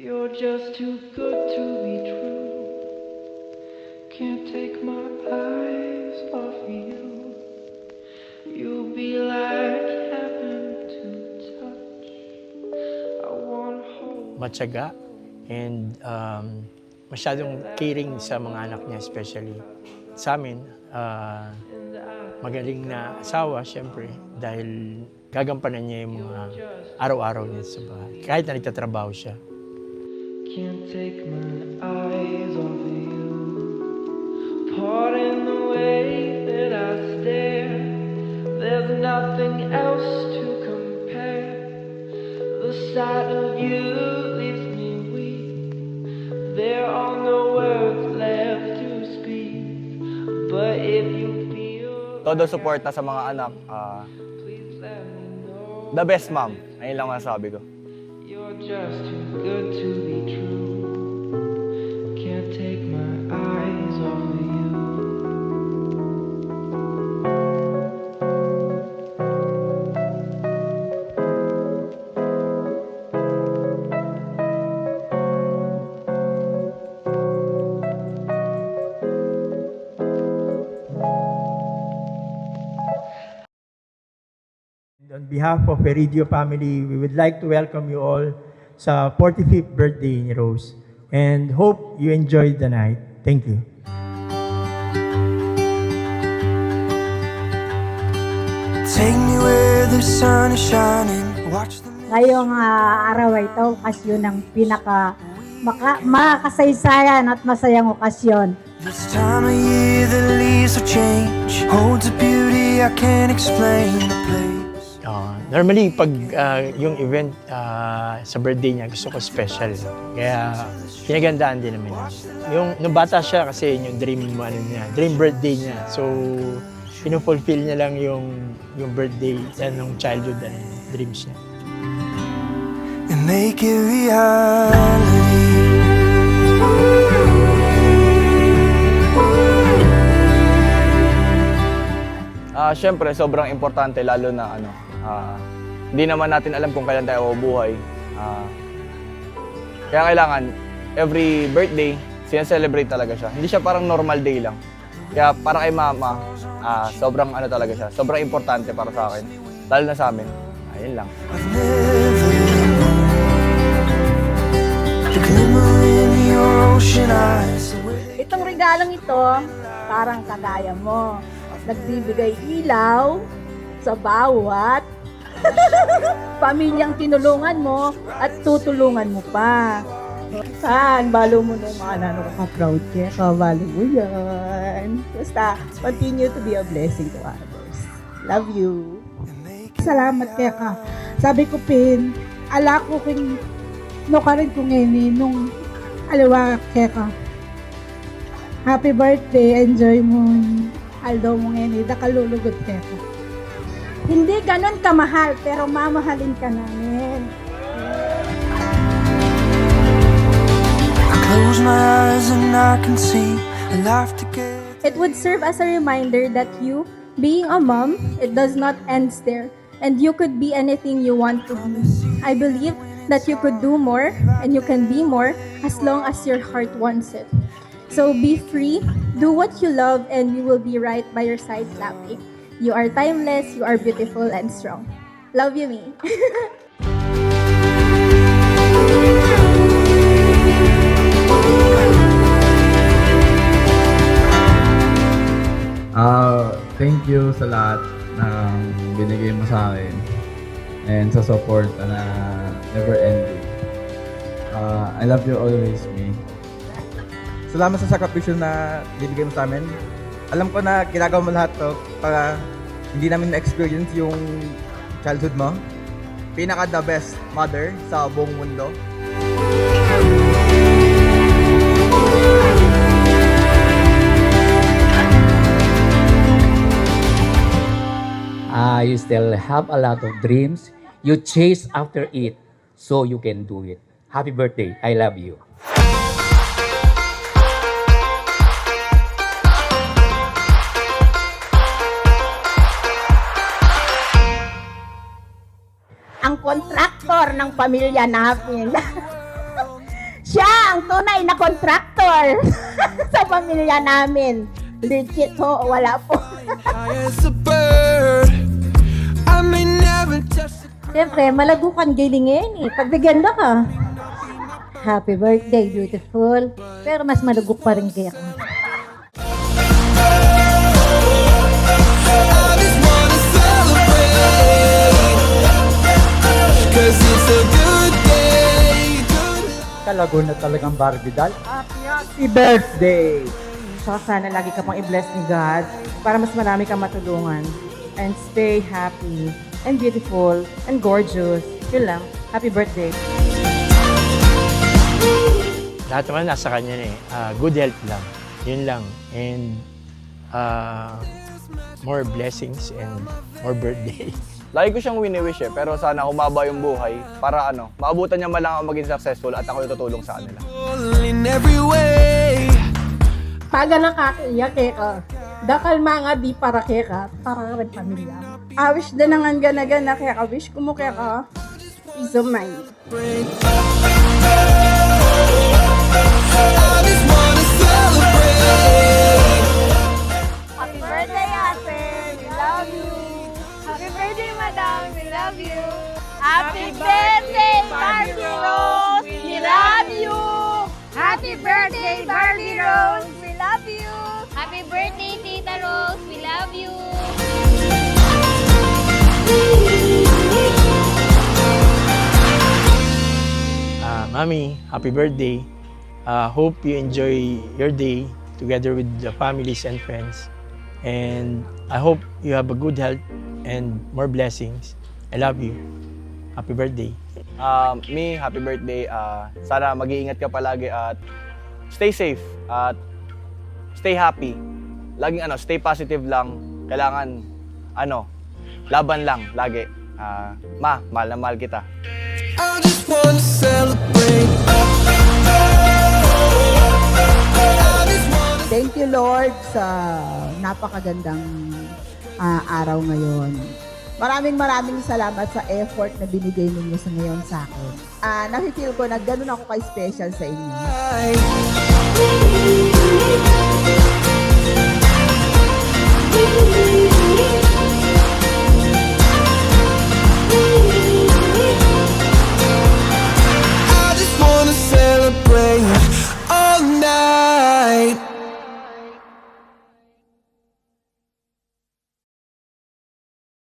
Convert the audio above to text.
You're just too good to be true. Can't take my eyes off you. You'll be like heaven to touch. I wanna hold. Matyaga and masyadong caring sa mga anak niya, especially sa amin. Magaling na asawa, syempre, dahil gagampanan niya yung mga araw-araw niya sa bahay. Kahit na nagtatrabaho siya. Can't take my eyes off you. Pardon the way that I stare. There's nothing else to compare. The sight of you leaves me weak. There are no words left to speak. But if you feel Todo suporta sa mga anak. please let me know. The best mom. Ayun lang masasabi ko. You're just too good to be true. Can't take my eyes off of you. On behalf of Iridio family, we would like to welcome you all sa 45th birthday ni Rose and hope you enjoyed the night. Thank you. Take me where the sun is shining. Watch the Ngayong araw ay ito, okasyon ng makasaysayan at masayang okasyon. This time of year the leaves will change. Holds a beauty I can't explain. The place. Normally, pag yung event sa birthday niya, gusto ko special. Kaya pinagandaan din naman niya. Nung bata siya kasi yung dream birthday niya. So, pinufulfill niya lang yung birthday nung childhood dreams niya. And make it reality. Siyempre, sobrang importante lalo na hindi naman natin alam kung kailan tayo mabubuhay. Kaya kailangan, every birthday, sinaselebrate talaga siya. Hindi siya parang normal day lang. Kaya para kay mama, sobrang talaga siya. Sobrang importante para sa akin. Lalo na sa amin. Ayun lang. I've never known the glimmer in your ocean eyes. Itong regalong ito, parang kagaya mo. Nagbibigay ilaw sa bawat pamilyang tinulungan mo at tutulungan mo pa. Saan? Balo mo nung mga nanong ka-proud ka. Kabalo mo yan. Basta, continue to be a blessing to others. Love you. Salamat kaya ka. Sabi ko, Pin, ala ko kung no ka rin kung ngini nung alawa kaya ka. Happy birthday, enjoy mo. Aldo mo ngini, dakalulugod kaya ka. Hindi ganon kamahal, pero mamahalin ka namin. I close my eyes and I can see a life together. It would serve as a reminder that you, being a mom, it does not end there, and you could be anything you want to be. I believe that you could do more, and you can be more, as long as your heart wants it. So be free, do what you love, and we will be right by your side clapping. You are timeless, you are beautiful and strong. Love you, me. Thank you sa lahat ng binigay mo sa akin and sa support na never ending. I love you always, me. Salamat sa sakripisyo na binigay mo sa amin. Alam ko na ginagawa mo lahat to para hindi namin na-experience yung childhood mo. Pinaka the best mother sa buong mundo. You still have a lot of dreams. You chase after it so you can do it. Happy birthday. I love you. Ang kontraktor ng pamilya namin. ang tunay na contractor sa pamilya namin. Legit ho, wala po. As a bird, I may never touch the Siyempre, malagukan gilingin eh. Pagbigyan na ka. Happy birthday, beautiful. Pero mas malagok pa rin kaya ka. I just wanna celebrate, 'cause it's a good day, good Kalago na talagang Barbie doll. Happy birthday! So, sana lagi ka pang i-bless ni God para mas marami kang matulungan. And stay happy and beautiful and gorgeous. Yun lang. Happy birthday. Lahat naman nasa kanya na eh. Good health lang. Yun lang. And more blessings and more birthday. Lagi ko siyang wini-wish pero sana humaba yung buhay para maabutan niya man lang ako maging successful at ako yung tutulong sa kanila. in every way. Paga nakakaiyak ka. Dakal mga di para ka, para rin pamilya. Awish na nangan gana-gana kaya ka. Wish ko mo kaya ka. Peace of mind. I just wanna celebrate. Happy birthday, Ate! We love you! Happy birthday, Madam! We love you! Happy birthday, Barbie Rose! We love you! Happy birthday, Barbie Rose! We love you! Happy birthday, Tita Rose! We love you! Mami, happy birthday. Hope you enjoy your day together with the families and friends. And I hope you have a good health and more blessings. I love you. Happy birthday. Me, happy birthday. Sana mag-iingat ka palagi at stay safe at stay happy. Laging stay positive lang. Kailangan laban lang lagi. Mahal na mahal kita. I just wanna celebrate. Thank you, Lord, sa napakagandang araw ngayon. Maraming salamat sa effort na binigay ninyo sa ngayon sa akin. Nakikil ko na ganun ako ka-special sa inyo.